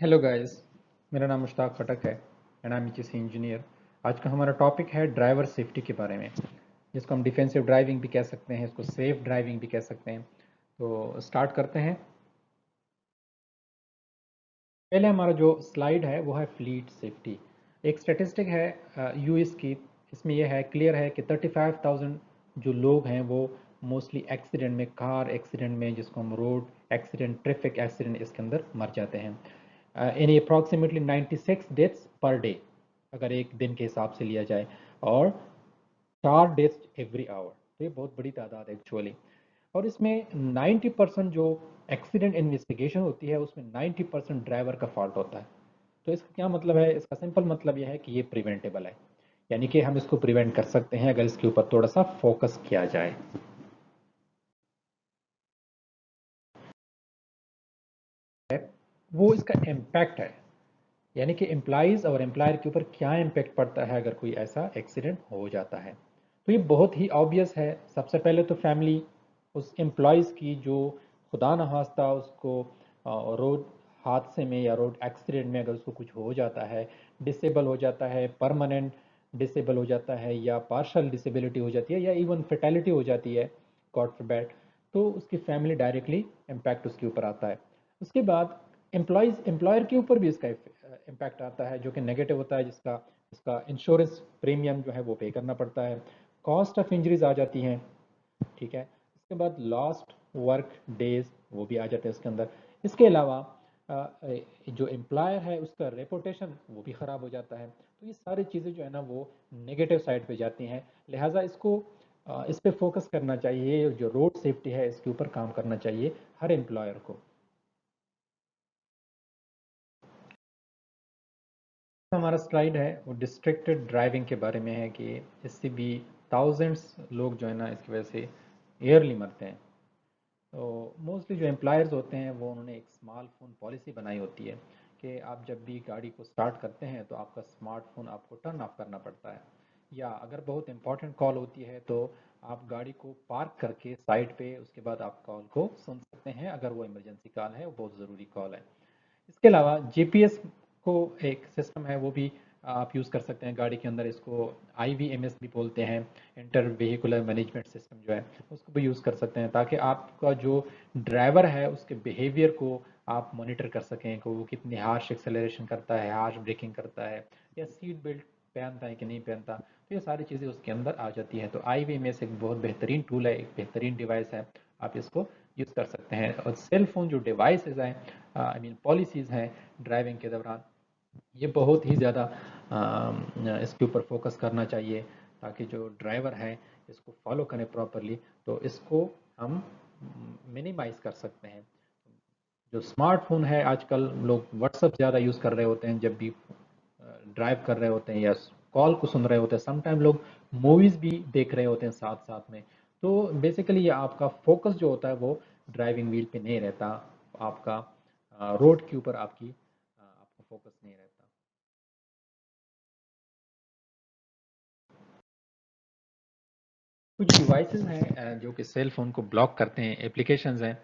Hello guys. मेरा नाम मुश्ताक खटक है and I am ECC engineer. आज का हमारा टॉपिक है ड्राइवर सेफ्टी के बारे में, जिसको हम डिफेंसिव ड्राइविंग भी कह सकते हैं, इसको सेफ ड्राइविंग भी कह सकते हैं। तो स्टार्ट करते हैं। पहले हमारा जो स्लाइड है वो है फ्लीट सेफ्टी। एक स्टेटिस्टिक है यूएस की। इसमें यह है क्लियर है कि 35,000 जो लोग हैं वो मोस्टली एक्सीडेंट में, कार एक्सीडेंट में, जिसको हम रोड एक्सीडेंट, ट्रैफिक एक्सीडेंट, इसके अंदर मर जाते हैं। इन अप्रॉक्सीमेटली 96 डेथ्स पर डे, अगर एक दिन के हिसाब से लिया जाए, और 4 डेथ्स एवरी आवर। तो ये बहुत बड़ी तादाद है एक्चुअली। और इसमें 90% जो एक्सीडेंट इन्वेस्टिगेशन होती है उसमें 90% ड्राइवर का फॉल्ट होता है। तो इसका क्या मतलब है? इसका सिंपल मतलब यह है कि ये प्रिवेंटेबल है, यानी कि हम इसको प्रिवेंट कर सकते हैं अगर इसके ऊपर थोड़ा सा फोकस किया जाए। वो इसका इम्पैक्ट है, यानी कि एम्प्लॉयज़ और एम्प्लॉयर के ऊपर क्या इम्पैक्ट पड़ता है अगर कोई ऐसा एक्सीडेंट हो जाता है। तो ये बहुत ही ऑब्वियस है। सबसे पहले तो फैमिली उस एम्प्लॉयज़ की जो खुदा न खास्ता उसको रोड हादसे में या रोड एक्सीडेंट में अगर उसको कुछ हो जाता है, डिसेबल हो जाता है, परमानेंट डिसेबल हो जाता है, या पार्शल डिसेबिलिटी हो जाती है, या इवन फेटेलिटी हो जाती है, गॉड फॉरबिड, तो उसकी फैमिली डायरेक्टली इम्पैक्ट उसके ऊपर आता है। उसके बाद एम्प्लॉयर के ऊपर भी इसका इम्पैक्ट आता है, जो कि नेगेटिव होता है, जिसका इसका इंश्योरेंस प्रीमियम जो है वो पे करना पड़ता है। कॉस्ट ऑफ इंजरीज आ जाती हैं, ठीक है। इसके बाद लॉस्ट वर्क डेज वो भी आ जाते हैं इसके अंदर। इसके अलावा जो एम्प्लॉयर है उसका रेपुटेशन वो भी ख़राब हो जाता है। तो ये सारी चीज़ें जो है ना वो नेगेटिव साइड पे जाती हैं। लिहाजा इसको इस पे फोकस करना चाहिए, जो रोड सेफ्टी है इसके ऊपर काम करना चाहिए हर एम्प्लॉयर को। हमारा स्लाइड है वो डिस्ट्रैक्टेड ड्राइविंग के बारे में है कि इससे भी थाउजेंड्स लोग जो है ना इसकी वजह से ईयरली मरते हैं। तो मोस्टली जो एम्प्लॉयर्स होते हैं वो उन्होंने एक स्मार्टफोन पॉलिसी बनाई होती है कि आप जब भी गाड़ी को स्टार्ट करते हैं तो आपका स्मार्टफोन आपको टर्न ऑफ करना पड़ता है, या अगर बहुत इंपॉर्टेंट कॉल होती है तो आप गाड़ी को पार्क करके साइड पे उसके बाद आप कॉल को सुन सकते हैं, अगर वो इमरजेंसी कॉल है, वो बहुत ज़रूरी कॉल है। इसके अलावा जीपीएस को एक सिस्टम है वो भी आप यूज़ कर सकते हैं गाड़ी के अंदर। इसको आईवीएमएस भी बोलते हैं, इंटर व्हीकुलर मैनेजमेंट सिस्टम जो है उसको भी यूज़ कर सकते हैं, ताकि आपका जो ड्राइवर है उसके बिहेवियर को आप मॉनिटर कर सकें कि वो कितनी हार्श एक्सेलरेशन करता है, हार्श ब्रेकिंग करता है, या सीट बेल्ट पहनता है कि नहीं पहनता। तो ये सारी चीज़ें उसके अंदर आ जाती हैं। तो आईवीएमएस एक बहुत बेहतरीन टूल है, एक बेहतरीन डिवाइस है, आप इसको यूज़ कर सकते हैं। और सेल फोन जो डिवाइसेस हैं, आई मीन पॉलिसीज़ हैं ड्राइविंग के दौरान, ये बहुत ही ज़्यादा इसके ऊपर फोकस करना चाहिए, ताकि जो ड्राइवर हैं इसको फॉलो करें प्रॉपरली। तो इसको हम मिनिमाइज कर सकते हैं। जो स्मार्टफोन है, आजकल लोग व्हाट्सअप ज़्यादा यूज़ कर रहे होते हैं जब भी ड्राइव कर रहे होते हैं या कॉल को सुन रहे होते हैं। समटाइम लोग मूवीज़ भी देख रहे होते हैं साथ साथ में। तो बेसिकली ये आपका फोकस जो होता है वो ड्राइविंग व्हील पे नहीं रहता, आपका रोड के ऊपर आपका फोकस नहीं रहता। कुछ डिवाइसेस हैं जो कि सेल फोन को ब्लॉक करते हैं, एप्लीकेशंस हैं।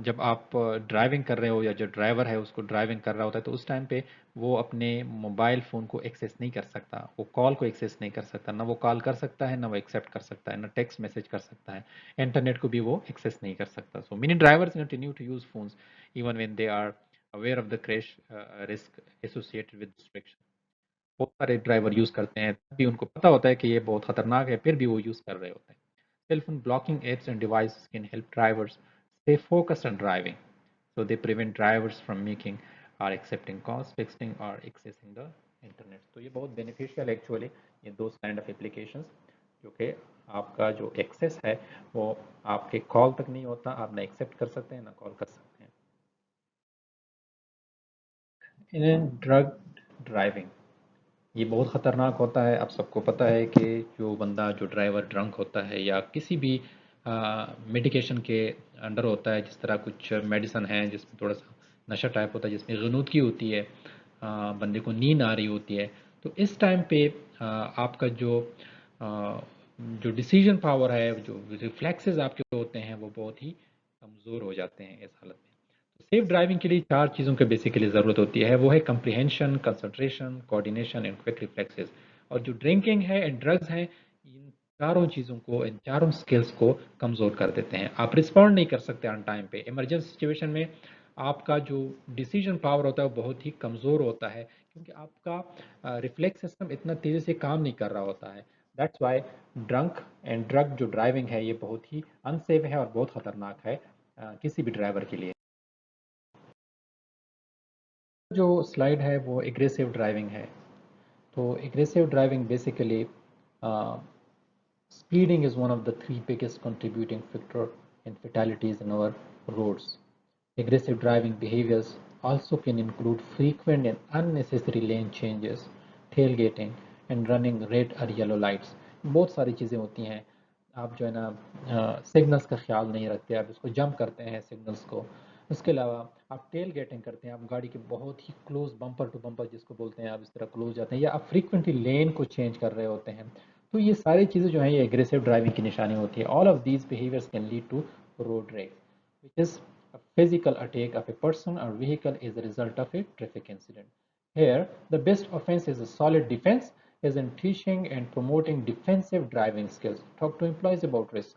जब आप ड्राइविंग कर रहे हो या जो ड्राइवर है उसको ड्राइविंग कर रहा होता है तो उस टाइम पे वो अपने मोबाइल फ़ोन को एक्सेस नहीं कर सकता, वो कॉल को एक्सेस नहीं कर सकता, ना वो कॉल कर सकता है, ना वो एक्सेप्ट कर सकता है, ना टेक्स्ट मैसेज कर सकता है, इंटरनेट को भी वो एक्सेस नहीं कर सकता। So many drivers continue to use phones even when they are aware of the crash risk associated with distraction. बहुत सारे ड्राइवर यूज़ करते हैं, तब भी उनको पता होता है कि ये बहुत खतरनाक है, फिर भी वो यूज़ कर रहे होते हैं। Cell phone blocking apps and devices can help drivers stay focused on driving, so they prevent drivers from making or accepting calls, texting or accessing the internet. तो ये बहुत beneficial है actually, ये those kind of applications जो कि आपका जो access है वो आपके कॉल तक नहीं होता, आप ना एक्सेप्ट कर सकते हैं ना कॉल कर सकते हैं। इन ड्रग ड्राइविंग, ये बहुत ख़तरनाक होता है। आप सबको पता है कि जो बंदा, जो ड्राइवर ड्रंक होता है या किसी भी मेडिकेशन के अंडर होता है, जिस तरह कुछ मेडिसन है जिसमें थोड़ा सा नशा टाइप होता है, जिसमें गनूदगी होती है, बंदे को नींद आ रही होती है, तो इस टाइम पे आपका आ, जो डिसीजन पावर है, जो रिफ्लेक्सेस आपके होते हैं वो बहुत ही कमज़ोर हो जाते हैं इस हालत में। सेफ ड्राइविंग के लिए चार चीज़ों की बेसिकली ज़रूरत होती है, वो है comprehension, concentration, coordination and quick reflexes. और जो ड्रिंकिंग है एंड ड्रग्स हैं, इन चारों चीज़ों को, इन चारों स्किल्स को कमज़ोर कर देते हैं। आप रिस्पॉन्ड नहीं कर सकते ऑन टाइम पे। इमरजेंसी सिचुएशन में आपका जो डिसीजन पावर होता है वो बहुत ही कमज़ोर होता है, क्योंकि आपका रिफ्लेक्स सिस्टम इतना तेज़ी से काम नहीं कर रहा होता है। That's why drunk and drug जो ड्राइविंग है ये बहुत ही अनसेफ है और बहुत ख़तरनाक है किसी भी ड्राइवर के लिए। जो स्लाइड है वो एग्रेसिव ड्राइविंग है। तो aggressive driving basically speeding is one of the three biggest contributing factor in fatalities in our roads. Aggressive driving behaviors also can include frequent and unnecessary lane changes, tailgating and running red or yellow lights. बहुत सारी चीज़ें होती हैं। आप जो है ना signals का ख्याल नहीं रखते, आप इसको जंप करते हैं सिग्नल्स को। उसके अलावा आप टेल गेटिंग करते हैं, आप गाड़ी के बहुत ही क्लोज बम्पर टू बम्पर जिसको बोलते हैं, आप इस तरह क्लोज जाते हैं, या आप फ्रीक्वेंटली लेन को चेंज कर रहे होते हैं। तो ये सारी चीज़ें जो हैं ये एग्रेसिव ड्राइविंग की निशानी होती है। All of these behaviours can lead to road rage, which is a physical attack of a person or vehicle as a result of a traffic incident. Here, the best offense is a solid defense, is in teaching and promoting defensive driving skills. Talk to employees about risk.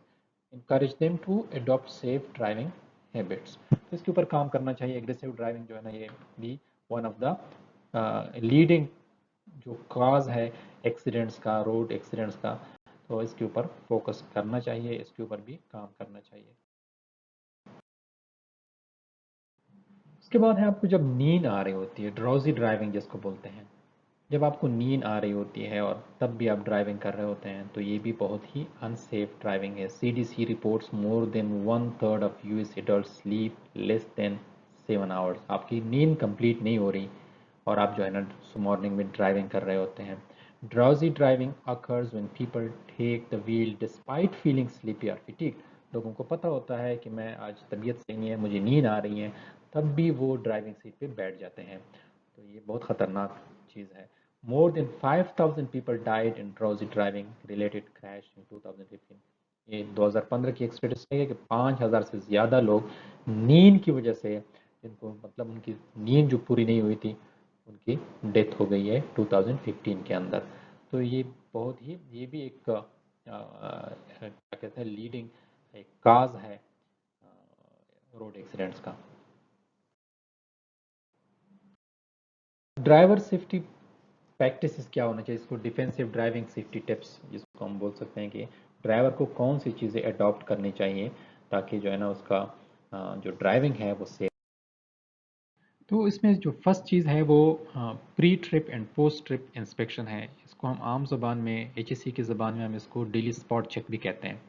Encourage them to adopt safe driving habits. तो इसके ऊपर काम करना चाहिए। Aggressive driving जो है ना ये भी वन ऑफ द लीडिंग जो कॉज है एक्सीडेंट्स का, रोड एक्सीडेंट्स का, तो इसके ऊपर फोकस करना चाहिए, इसके ऊपर भी काम करना चाहिए। उसके बाद है आपको जब नींद आ रही होती है, ड्राउजी ड्राइविंग जिसको बोलते हैं। जब आपको नींद आ रही होती है और तब भी आप ड्राइविंग कर रहे होते हैं, तो ये भी बहुत ही अनसेफ ड्राइविंग है। CDC reports more than 1/3 of US adult sleep less than 7 hours. आपकी नींद कंप्लीट नहीं हो रही और आप जो है ना मॉर्निंग में ड्राइविंग कर रहे होते हैं। Drowsy driving occurs when people take the wheel despite feeling sleepy और फिटीग। लोगों को पता होता है कि मैं आज तबीयत सही नहीं है, मुझे नींद आ रही है, तब भी वो ड्राइविंग सीट पे बैठ जाते हैं। तो ये बहुत ख़तरनाक चीज़ है। More than 5,000 people died in drowsy driving related crash in 2015। ये 2015 की एक स्टेटिस्टिक है कि 5,000 से ज़्यादा लोग नींद की वजह से, जिनको मतलब उनकी नींद जो पूरी नहीं हुई थी, उनकी डेथ हो गई है 2015 के अंदर। तो ये बहुत ही, ये भी एक क्या कहते हैं, लीडिंग एक काज है रोड एक्सीडेंट्स का। ड्राइवर सेफ्टी प्रैक्टिसेस क्या होना चाहिए, इसको डिफेंसिव ड्राइविंग सेफ्टी टिप्स जिसको हम बोल सकते हैं कि ड्राइवर को कौन सी चीज़ें अडॉप्ट करनी चाहिए ताकि जो है ना उसका जो ड्राइविंग है वो सेफ। तो इसमें जो फर्स्ट चीज़ है वो pre trip and post trip inspection है। इसको हम आम ज़बान में, एचएससी की ज़बान में हम इसको डेली स्पॉट चेक भी कहते हैं।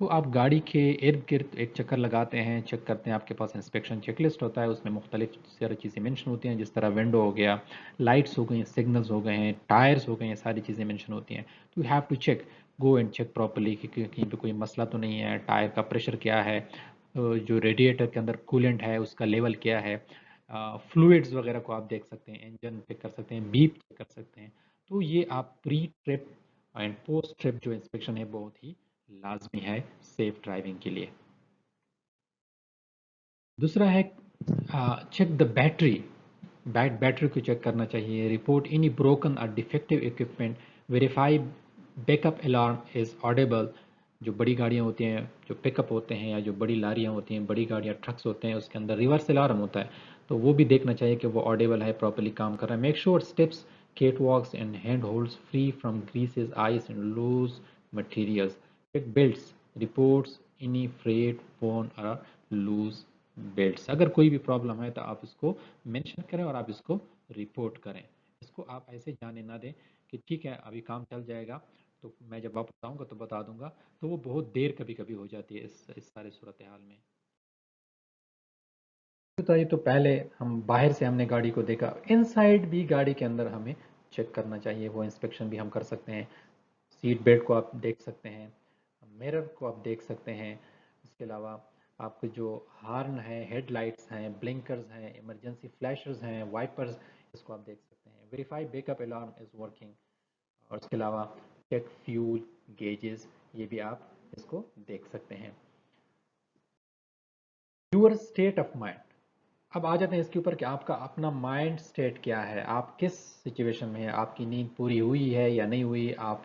तो आप गाड़ी के इर्द गिर्द एक चक्कर लगाते हैं, चेक करते हैं, आपके पास इंस्पेक्शन चेकलिस्ट होता है, उसमें मुख्तलिफ सारी चीज़ें मेंशन होती हैं, जिस तरह विंडो हो गया, लाइट्स हो गई, सिग्नल्स हो गए हैं, टायर्स हो गए हैं, सारी चीज़ें मेंशन होती हैं। तो you have to check, go and check properly कि कहीं पे कोई मसला तो नहीं है, टायर का प्रेशर क्या है, जो रेडिएटर के अंदर कूलेंट है उसका लेवल क्या है, फ्लूइड्स वगैरह को आप देख सकते हैं, इंजन चेक कर सकते हैं, बीप चेक कर सकते हैं। तो ये आप pre trip and post trip जो इंस्पेक्शन है बहुत ही लाजमी है सेफ ड्राइविंग के लिए। दूसरा है चेक द बैटरी, बैटरी को चेक करना चाहिए, रिपोर्ट एनी ब्रोकन और defective equipment, verify backup alarm is audible. जो बड़ी गाड़ियाँ होती हैं, जो पिकअप होते हैं, या जो बड़ी लारियाँ होती हैं, बड़ी गाड़ियाँ ट्रक्स होते हैं, उसके अंदर रिवर्स अलार्म होता है, तो वो भी देखना चाहिए कि वो ऑडेबल है, प्रॉपर्ली काम कर रहा है। Make sure steps, catwalks and handholds free from greases, ice and loose materials. Check belts, reports any frayed worn और लूज बेल्ट्स। अगर कोई भी प्रॉब्लम है तो आप इसको मेंशन करें और आप इसको रिपोर्ट करें। इसको आप ऐसे जाने ना दें कि ठीक है अभी काम चल जाएगा, तो मैं जब वापस आऊँगा तो बता दूंगा। तो वो बहुत देर कभी कभी हो जाती है इस सारे सूरत हाल में। बताइए, तो पहले हम बाहर से हमने गाड़ी को देखा, इनसाइड भी गाड़ी के अंदर हमें चेक करना चाहिए, वो इंस्पेक्शन भी हम कर सकते हैं। सीट बेल्ट को आप देख सकते हैं, मिरर को आप देख सकते हैं। इसके अलावा आपके जो हार्न है, हेडलाइट्स हैं, ब्लिंकर्स हैं, इमरजेंसी फ्लैशर्स हैं, वाइपर्स, इसको आप देख सकते हैं। Verify backup alarm is working. और इसके अलावा चेक फ्यूल गेजेस, ये भी आप इसको देख सकते हैं। यूर स्टेट ऑफ माइंड, अब आ जाते हैं इसके ऊपर कि आपका अपना माइंड स्टेट क्या है, आप किस सिचुएशन में है, आपकी नींद पूरी हुई है या नहीं हुई, आप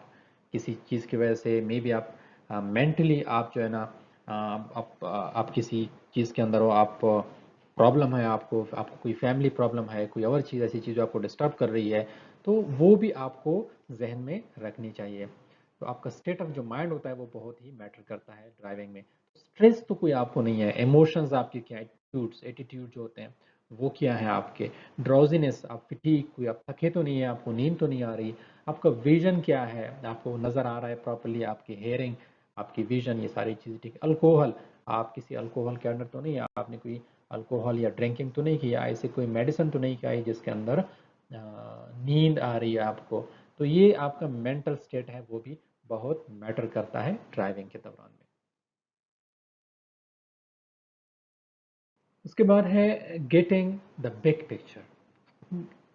किसी चीज़ की वजह से मे बी आप मेंटली आप जो है ना आप किसी चीज़ के अंदर हो, आप प्रॉब्लम है, आपको कोई फैमिली प्रॉब्लम है, कोई और चीज़ ऐसी चीज़ जो आपको डिस्टर्ब कर रही है, तो वो भी आपको जहन में रखनी चाहिए। तो आपका स्टेट ऑफ जो माइंड होता है वो बहुत ही मैटर करता है ड्राइविंग में। स्ट्रेस तो कोई आपको नहीं है, इमोशंस आपके क्या, एटीट्यूड जो होते हैं वो क्या है आपके, ड्राउजीनेस, आप फिटीक, कोई आप थके तो नहीं है, आपको नींद तो नहीं आ रही, आपका विजन क्या है, आपको नज़र आ रहा है प्रॉपरली, आपकी हेयरिंग, आपकी विजन, ये सारी चीज़ें ठीक है। अल्कोहल, आप किसी अल्कोहल के अंदर तो नहीं है, आपने कोई अल्कोहल या ड्रिंकिंग तो नहीं किया, ऐसे कोई मेडिसिन तो नहीं खाई जिसके अंदर नींद आ रही है आपको। तो ये आपका मेंटल स्टेट है वो भी बहुत मैटर करता है ड्राइविंग के दौरान में। उसके बाद है getting the big picture.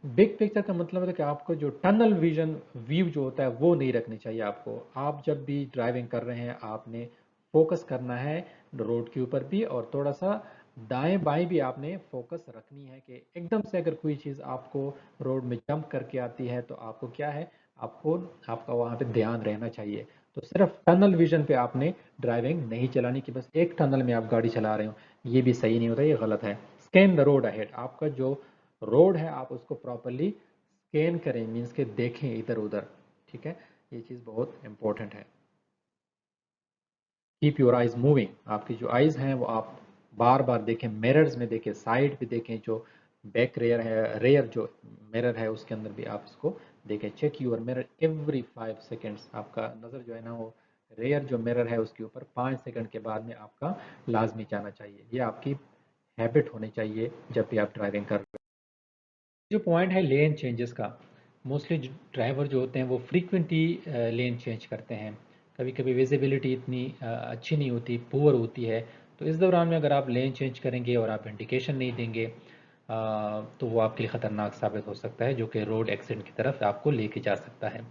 Big picture का मतलब है कि आपको जो टनल विजन व्यू जो होता है वो नहीं रखनी चाहिए आपको। आप जब भी ड्राइविंग कर रहे हैं आपने फोकस करना है रोड के ऊपर भी, और थोड़ा सा दाएं बाएं भी आपने फोकस रखनी है कि एकदम से अगर कोई चीज़ आपको रोड में जंप करके आती है तो आपको क्या है, आपको आपका वहाँ पे ध्यान रहना चाहिए। तो सिर्फ टनल विजन पे आपने ड्राइविंग नहीं चलानी कि बस एक टनल में आप गाड़ी चला रहे हो, ये भी सही नहीं होता, ये गलत है। स्कैन द रोड अहेड, आपका जो रोड है आप उसको प्रॉपरली स्कैन करें, मीन्स के देखें इधर उधर, ठीक है, ये चीज़ बहुत इंपॉर्टेंट है। कीप योर आइज मूविंग, आपकी जो आइज हैं वो आप बार बार देखें, मिरर्स में देखें, साइड पे देखें, जो बैक रेयर है, रेयर जो मिरर है उसके अंदर भी आप इसको देखें। Check your mirror every 5 seconds, आपका नज़र जो है ना वो रेयर जो मिरर है उसके ऊपर 5 सेकंड के बाद में आपका लाजमी जाना चाहिए। ये आपकी हैबिट होनी चाहिए जब भी आप ड्राइविंग कर रहे हैं। जो पॉइंट है लेन चेंजेस का, मोस्टली ड्राइवर जो होते हैं वो फ्रीक्वेंटली लेन चेंज करते हैं। कभी कभी विजिबिलिटी इतनी अच्छी नहीं होती, पुअर होती है, तो इस दौरान में अगर आप लेन चेंज करेंगे और आप इंडिकेशन नहीं देंगे तो वो आपके लिए ख़तरनाक साबित हो सकता है, जो कि रोड एक्सीडेंट की तरफ आपको लेके जा सकता है।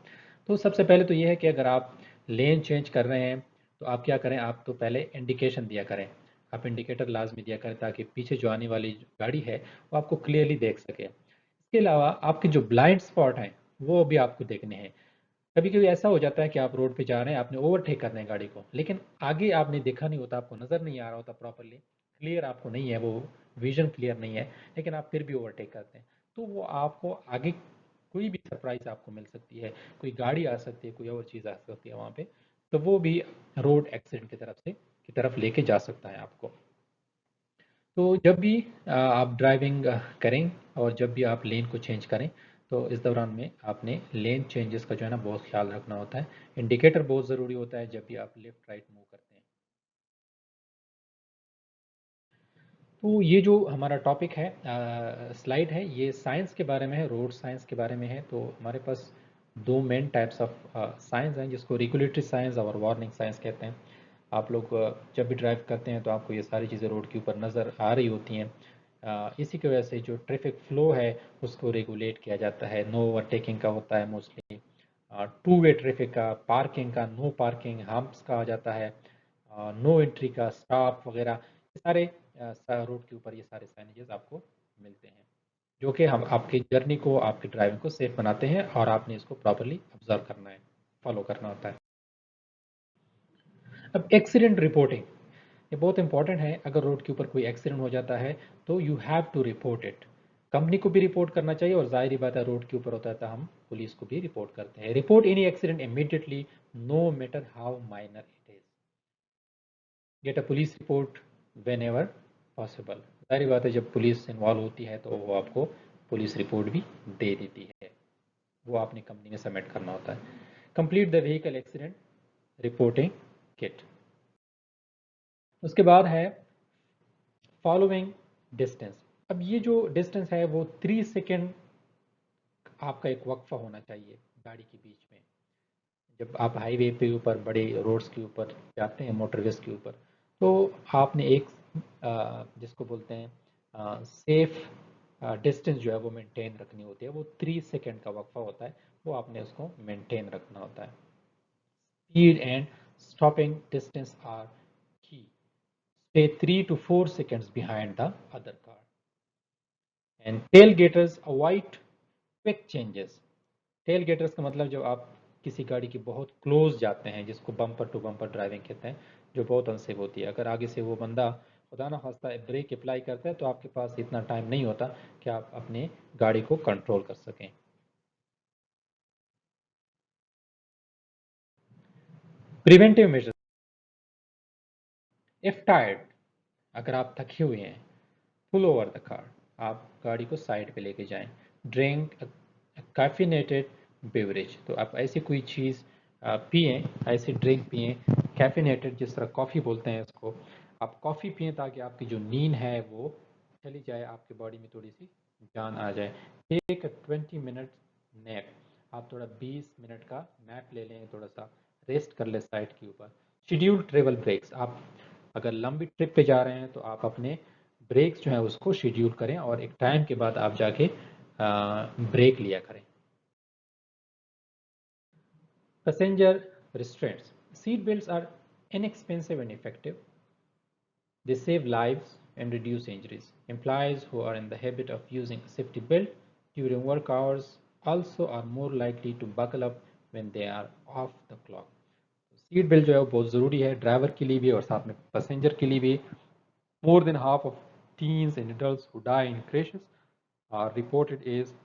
तो सबसे पहले तो ये है कि अगर आप लेन चेंज कर रहे हैं तो आप क्या करें, आप तो पहले इंडिकेशन दिया करें, आप इंडिकेटर लाजमी दिया करें ताकि पीछे जो आने वाली गाड़ी है वो आपको क्लियरली देख सके। इसके अलावा आपके जो ब्लाइंड स्पॉट हैं वो भी आपको देखने हैं। कभी कभी ऐसा हो जाता है कि आप रोड पे जा रहे हैं, आपने ओवरटेक करना है गाड़ी को, लेकिन आगे आपने देखा नहीं होता, आपको नज़र नहीं आ रहा होता प्रॉपरली, क्लियर आपको नहीं है, वो विजन क्लियर नहीं है, लेकिन आप फिर भी ओवरटेक करते हैं, तो वो आपको आगे कोई भी सरप्राइज आपको मिल सकती है, कोई गाड़ी आ सकती है, कोई और चीज़ आ सकती है वहाँ पे, तो वो भी रोड एक्सीडेंट की तरफ लेके जा सकता है आपको। तो जब भी आप ड्राइविंग करें और जब भी आप लेन को चेंज करें तो इस दौरान में आपने लेन चेंजेस का जो है ना बहुत ख्याल रखना होता है। इंडिकेटर बहुत ज़रूरी होता है जब भी आप लेफ्ट राइट मूव करते हैं। तो ये जो हमारा टॉपिक है, स्लाइड है, ये साइंस के बारे में है, रोड साइंस के बारे में है। तो हमारे पास दो मेन टाइप्स ऑफ साइंस हैं जिसको रेगुलेटरी साइंस और वार्निंग साइंस कहते हैं। आप लोग जब भी ड्राइव करते हैं तो आपको ये सारी चीज़ें रोड के ऊपर नज़र आ रही होती हैं। इसी की वजह से जो ट्रैफिक फ्लो है उसको रेगुलेट किया जाता है। नो ओवरटेकिंग का होता है मोस्टली, टू वे ट्रैफिक का, पार्किंग का, नो पार्किंग, हम्प्स का आ जाता है, नो एंट्री का, स्टॉप वगैरह, ये सारे रोड के ऊपर ये सारे साइनेजेस आपको मिलते हैं, जो कि हम आपकी जर्नी को, आपकी ड्राइविंग को सेफ बनाते हैं, और आपने इसको प्रॉपरली ऑब्जर्व करना है, फॉलो करना होता है। अब एक्सीडेंट रिपोर्टिंग, ये बहुत इंपॉर्टेंट है। अगर रोड के ऊपर कोई एक्सीडेंट हो जाता है तो you have to report it. Company को भी रिपोर्ट करना चाहिए, और जाहिर बात है रोड के ऊपर होता है तो हम पुलिस को भी रिपोर्ट करते हैं। Report any accident immediately, no matter how minor it is. Get a police report whenever possible. जाहिर बात है जब पुलिस इन्वॉल्व होती है तो वो आपको पुलिस रिपोर्ट भी दे देती है, वो आपने कंपनी में सबमिट करना होता है। Complete the vehicle accident reporting kit. उसके बाद है फॉलोइंग डिस्टेंस। अब ये जो डिस्टेंस है वो 3 सेकेंड आपका एक वक्फा होना चाहिए गाड़ी के बीच में। जब आप हाईवे पे ऊपर बड़े रोड्स के ऊपर जाते हैं, मोटरवेज के ऊपर, तो आपने एक जिसको बोलते हैं सेफ डिस्टेंस जो है वो मेंटेन रखनी होती है। वो 3 सेकेंड का वक्फा होता है, वो आपने उसको मेंटेन रखना होता है। Speed and stopping distance are key, stay 3 to 4 seconds behind the other car। And tailgaters avoid quick changes. Tailgaters का मतलब जब आप किसी गाड़ी के बहुत क्लोज जाते हैं, जिसको बम्पर टू बम्पर ड्राइविंग कहते हैं, जो बहुत अनसेफ होती है। अगर आगे से वो बंदा खुदा ना खास्ता ब्रेक अप्लाई करता है तो आपके पास इतना टाइम नहीं होता कि आप अपने गाड़ी को कंट्रोल कर सकें। प्रिवेंटिव मेजर्स, इफ टायर्ड, अगर आप थके हुए हैं, पुल ओवर द कार, आप गाड़ी को साइड पे लेके जाएं। ड्रिंक कैफिनेटेड बेवरेज, तो आप ऐसी कोई चीज़ पिए, ऐसी ड्रिंक पिए कैफिनेटेड, जिस तरह कॉफ़ी बोलते हैं इसको। आप कॉफ़ी पिए ताकि आपकी जो नींद है वो चली जाए, आपकी बॉडी में थोड़ी सी जान आ जाए। टेक 20 मिनट नैप, आप थोड़ा 20 मिनट का नैप ले लें, थोड़ा सा रेस्ट कर ले साइड के ऊपर। शेड्यूल ट्रेवल ब्रेक्स, आप अगर लंबी ट्रिप पे जा रहे हैं तो आप अपने ब्रेक्स जो है उसको शेड्यूल करें और एक टाइम के बाद आप जाके ब्रेक लिया करें। Passenger restraints, seat belts are inexpensive and effective. They save lives and reduce injuries. Employees who are in the habit of using a safety belt during work hours also are more likely to buckle up when they are off the clock. Seat belt जो है वो बहुत ज़रूरी है, driver के लिए भी और साथ में पैसेंजर के लिए भी। More than half of teens and adults who die in crashes are reported as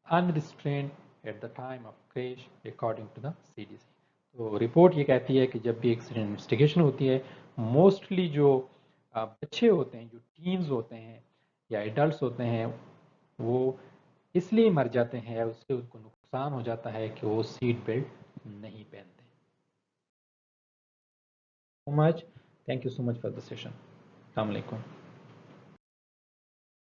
unrestrained at the time of crash according to the CDC। तो रिपोर्ट ये कहती है कि जब भी एक्सीडेंट इन्वेस्टिगेशन होती है, मोस्टली जो बच्चे होते हैं, जो टीन्स होते हैं या एडल्ट्स होते हैं, वो इसलिए मर जाते हैं या उससे उनको नुकसान हो जाता है कि वो सीट बेल्ट नहीं पहनते। So much, thank you so much for the session. अस्सलाम वालेकुम।